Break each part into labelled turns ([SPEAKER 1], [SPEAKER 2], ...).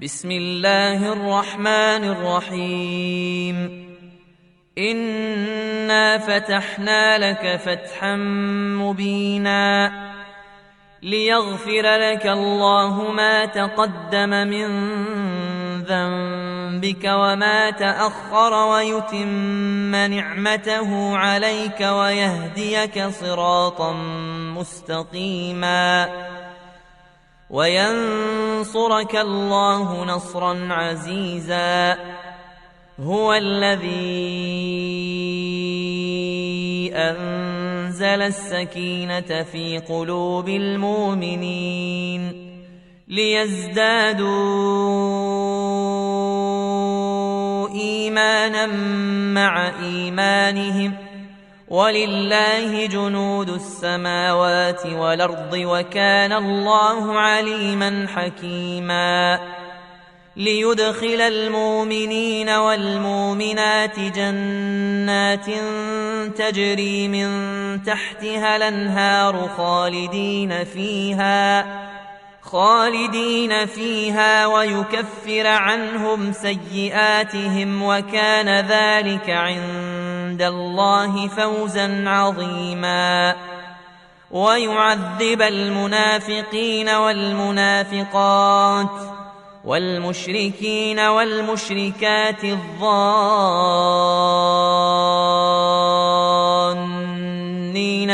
[SPEAKER 1] بسم الله الرحمن الرحيم. إنا فتحنا لك فتحا مبينا ليغفر لك الله ما تقدم من ذنبك وما تأخر ويتم نعمته عليك ويهديك صراطا مستقيما وينصرك الله نصرا عزيزا. هو الذي أنزل السكينة في قلوب المؤمنين ليزدادوا إيمانا مع إيمانهم ولله جنود السماوات والأرض وكان الله عليما حكيما. ليدخل المؤمنين والمؤمنات جنات تجري من تحتها الأنهار خالدين فيها ويكفر عنهم سيئاتهم وكان ذلك عند الله فوزا عظيما. ويعذب المنافقين والمنافقات والمشركين والمشركات الظانين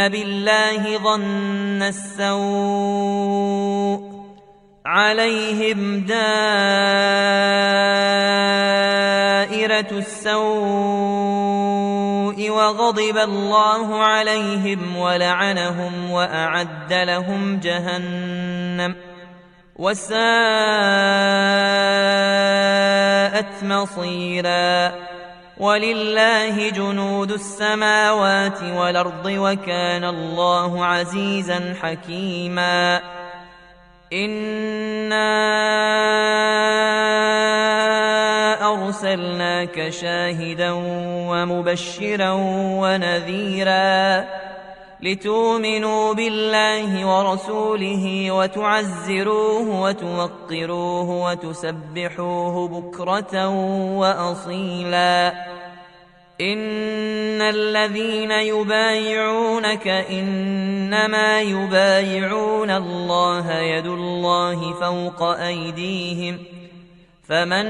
[SPEAKER 1] بالله ظن السوء عليهم دائرة السوء وغضب الله عليهم ولعنهم وأعد لهم جهنم وساءت مصيرا. ولله جنود السماوات والأرض وكان الله عزيزا حكيما. إنا أرسلناك شاهدا ومبشرا ونذيرا لتؤمنوا بالله ورسوله وتعزروه وتوقروه وتسبحوه بكرة وأصيلا. إن الذين يبايعونك إنما يبايعون الله يد الله فوق أيديهم فمن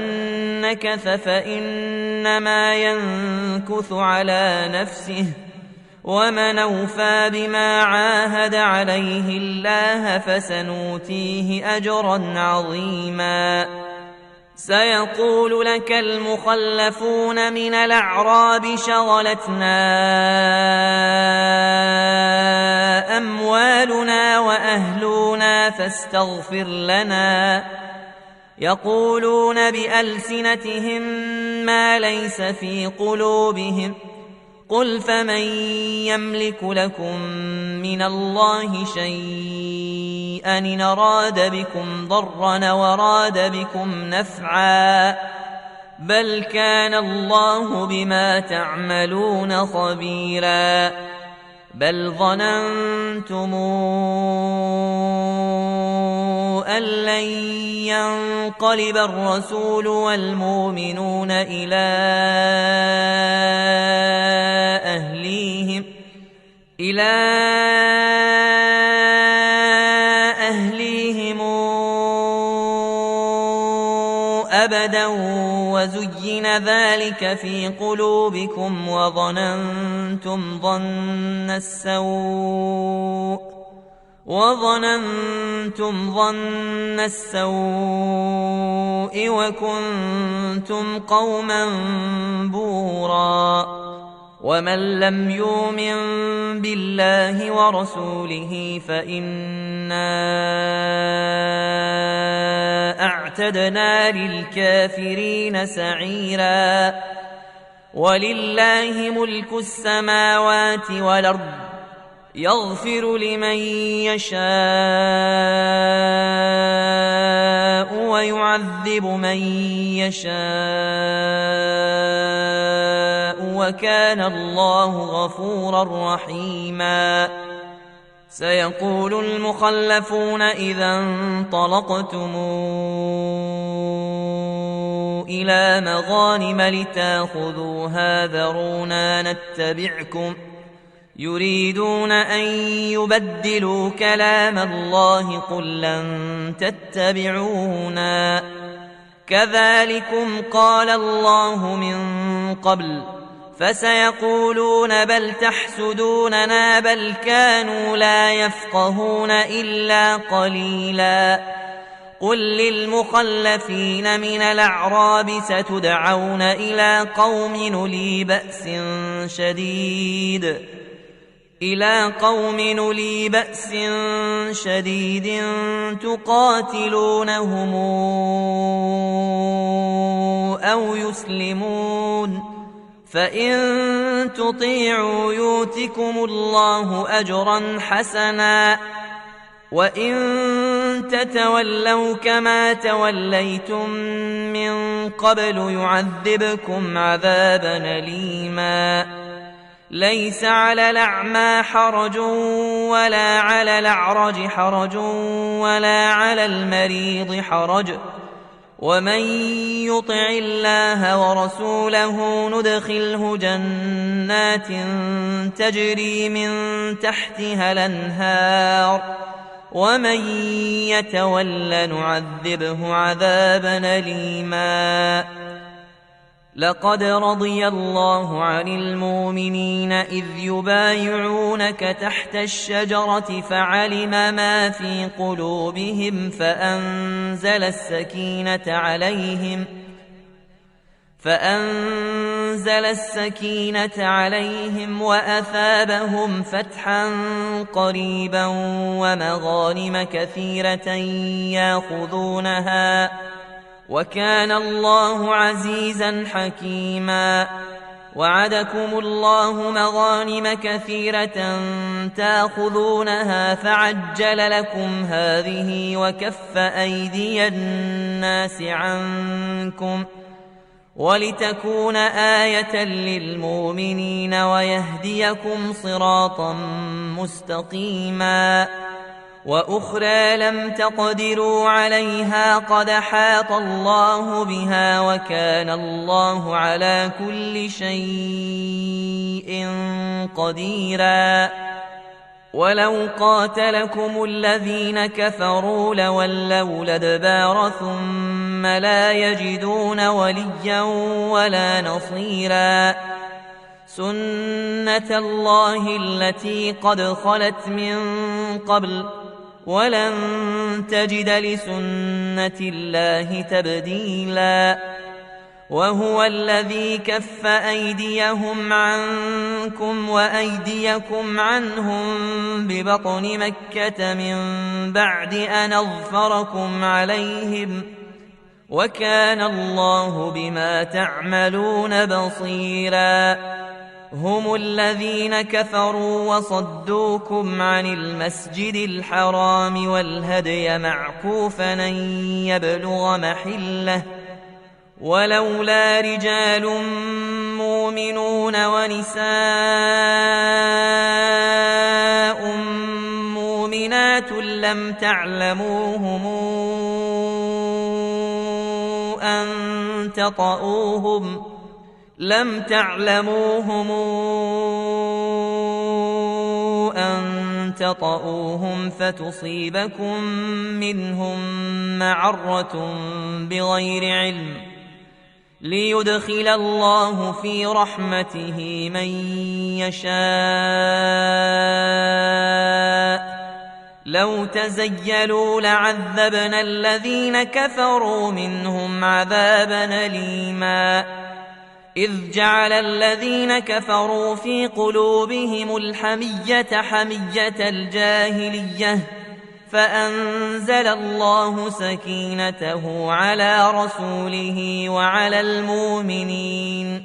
[SPEAKER 1] نكث فإنما ينكث على نفسه ومن أوفى بما عاهد عليه الله فسنؤتيه أجرا عظيما. سيقول لك المخلفون من الأعراب شغلتنا أموالنا وأهلنا فاستغفر لنا. يقولون بألسنتهم ما ليس في قلوبهم قل فمن يملك لكم من الله شيئا إن أراد بكم ضرا وراد بكم نفعا بل كان الله بما تعملون خبيرا. بل ظننتم أن لن ينقلب الرسول والمؤمنون إلى أهليهم أبدا وزين ذلك في قلوبكم وظننتم ظن السوء وكنتم قوما بورا. ومن لم يؤمن بالله ورسوله فإنا أعتدنا للكافرين سعيرا. ولله ملك السماوات والأرض يغفر لمن يشاء ويعذب من يشاء وكان الله غفورا رحيما. سيقول المخلفون إذا انطلقتم إلى مغانم لتاخذوها ذرونا نتبعكم يريدون أن يبدلوا كلام الله قل لن تتبعونا كذلكم قال الله من قبل فسيقولون بل تحسدوننا بل كانوا لا يفقهون إلا قليلا قل للمخلفين من الأعراب ستدعون إلى قوم نولي بأس شديد تقاتلونهم أو يسلمون فإن تطيعوا يؤتكم الله أجرا حسنا وإن تتولوا كما توليتم من قبل يعذبكم عذابا أليما ليس على الأعمى حرج ولا على الأعرج حرج ولا على المريض حرج ومن يطع الله ورسوله ندخله جنات تجري من تحتها الأنهار ومن يتول نعذبه عذابا أليما لقد رضي الله عن المؤمنين إذ يبايعونك تحت الشجرة فعلم ما في قلوبهم فأنزل السكينة عليهم وأثابهم فتحا قريبا ومغانم كثيرة ياخذونها وكان الله عزيزا حكيما وعدكم الله مغانم كثيرة تاخذونها فعجل لكم هذه وكف أيدي الناس عنكم ولتكون آية للمؤمنين ويهديكم صراطا مستقيما وأخرى لم تقدروا عليها قد حاط الله بها وكان الله على كل شيء قديرا ولو قاتلكم الذين كفروا لولوا الأدبار ثم لا يجدون وليا ولا نصيرا سنة الله التي قد خلت من قبل ولن تجد لسنة الله تبديلا وهو الذي كف أيديهم عنكم وأيديكم عنهم ببطن مكة من بعد أن أظفركم عليهم وكان الله بما تعملون بصيرا هم الذين كفروا وصدوكم عن المسجد الحرام والهدي معكوفا أن يبلغ محله ولولا رجال مؤمنون ونساء مؤمنات لم تعلموهم أن تطؤوهم فتصيبكم منهم معرة بغير علم ليدخل الله في رحمته من يشاء لو تزيلوا لعذبنا الذين كفروا منهم عذابا أليما إذ جعل الذين كفروا في قلوبهم الحمية حمية الجاهلية فأنزل الله سكينته على رسوله وعلى المؤمنين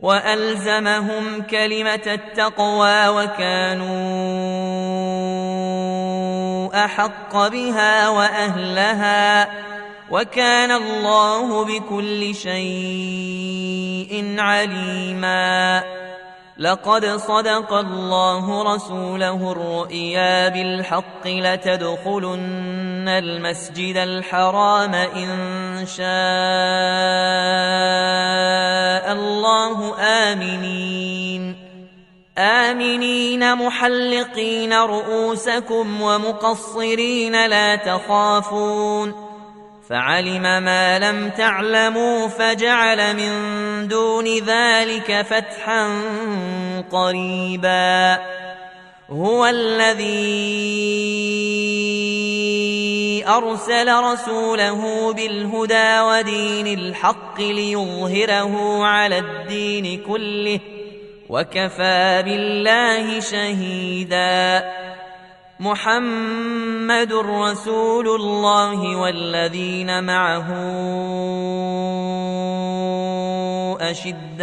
[SPEAKER 1] وألزمهم كلمة التقوى وكانوا أحق بها وأهلها وكان الله بكل شيء عليما لقد صدق الله رسوله الرؤيا بالحق لتدخلن المسجد الحرام إن شاء الله آمنين محلقين رؤوسكم ومقصرين لا تخافون فعلم ما لم تعلموا فجعل من دون ذلك فتحا قريبا هو الذي أرسل رسوله بالهدى ودين الحق ليظهره على الدين كله وكفى بالله شهيدا محمد رسول الله والذين معه أشداء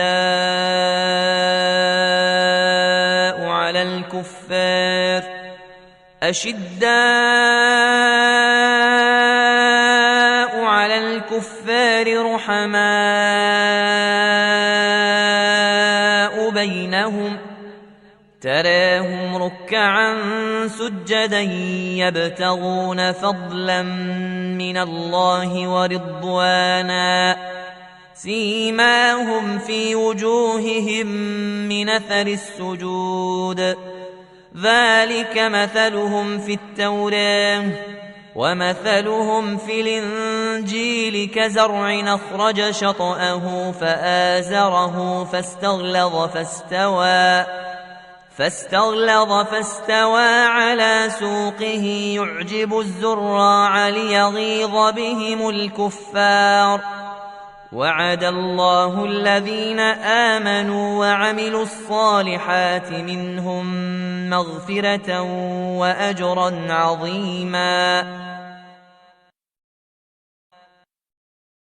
[SPEAKER 1] على الكفار رحماء بينهم تراهم ركعا سجدا يبتغون فضلا من الله ورضوانا سيماهم في وجوههم من أثر السجود ذلك مثلهم في التوراة ومثلهم في الإنجيل كزرع أخرج شطأه فآزره فاستغلظ فاستوى على سوقه يعجب الزراع ليغيظ بهم الكفار وعد الله الذين آمنوا وعملوا الصالحات منهم مغفرة وأجرا عظيما